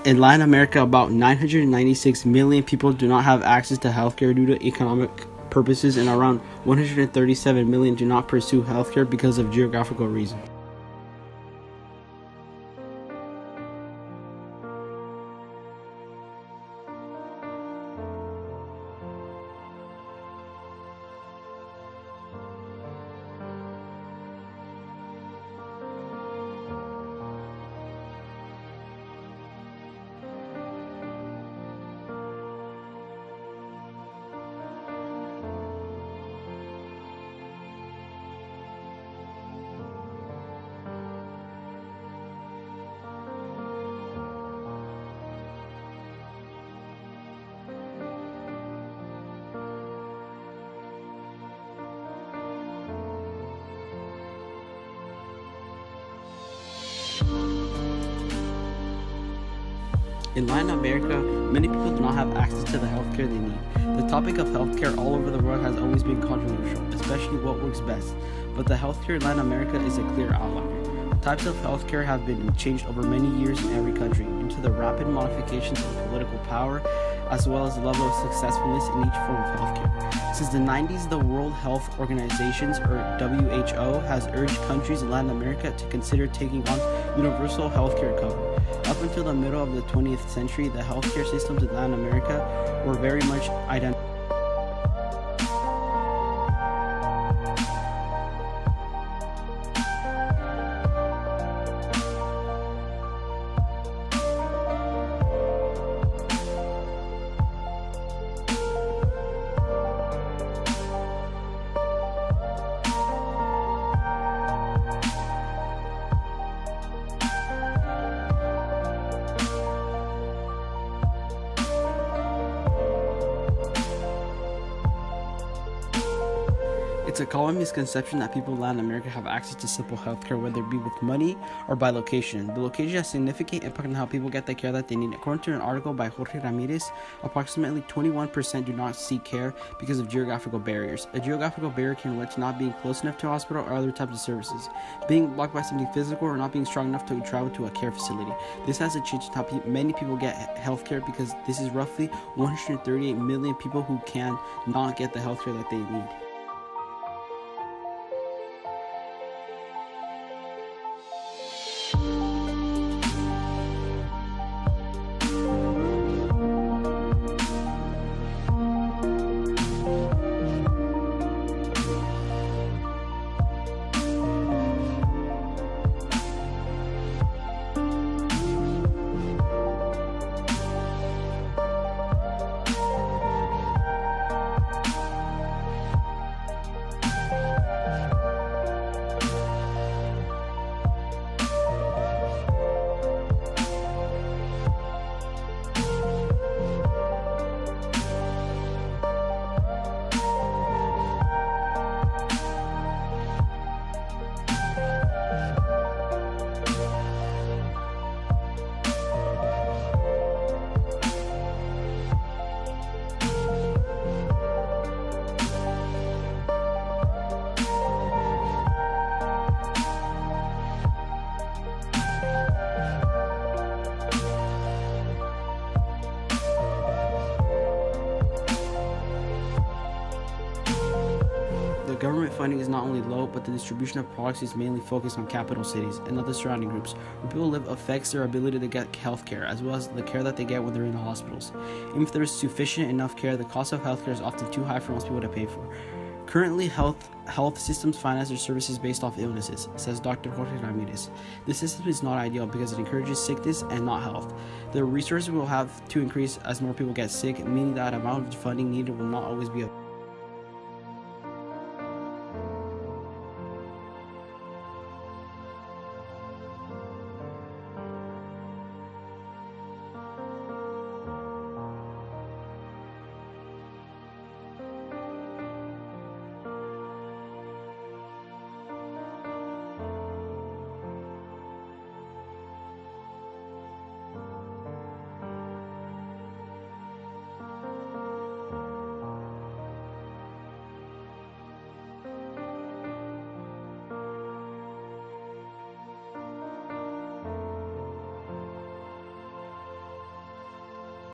In Latin America, about 996 million people do not have access to healthcare due to economic purposes, and around 137 million do not pursue healthcare because of geographical reasons. In Latin America, many people do not have access to the healthcare they need. The topic of healthcare all over the world has always been controversial, especially what works best. But the healthcare in Latin America is a clear outlier. Types of healthcare have been changed over many years in every country due to the rapid modifications of political power, as well as the level of successfulness in each form of healthcare. Since the 90s, the World Health Organization, or WHO, has urged countries in Latin America to consider taking on universal healthcare coverage. Up until the middle of the 20th century, the healthcare systems in Latin America were very much identical. It's a common misconception that people in Latin America have access to simple healthcare, whether it be with money or by location. The location has significant impact on how people get the care that they need. According to an article by Jorge Ramirez, approximately 21% do not seek care because of geographical barriers. A geographical barrier can relate to not being close enough to a hospital or other types of services, being blocked by something physical, or not being strong enough to travel to a care facility. This has changed how many people get healthcare, because this is roughly 138 million people who can not get the healthcare that they need. Government funding is not only low, but the distribution of products is mainly focused on capital cities and other surrounding groups. Where people live affects their ability to get health care, as well as the care that they get when they're in the hospitals. Even if there is sufficient enough care, the cost of healthcare is often too high for most people to pay for. Currently, health systems finance their services based off illnesses, says Dr. Jorge Ramirez. This system is not ideal because it encourages sickness and not health. The resources will have to increase as more people get sick, meaning that amount of funding needed will not always be available.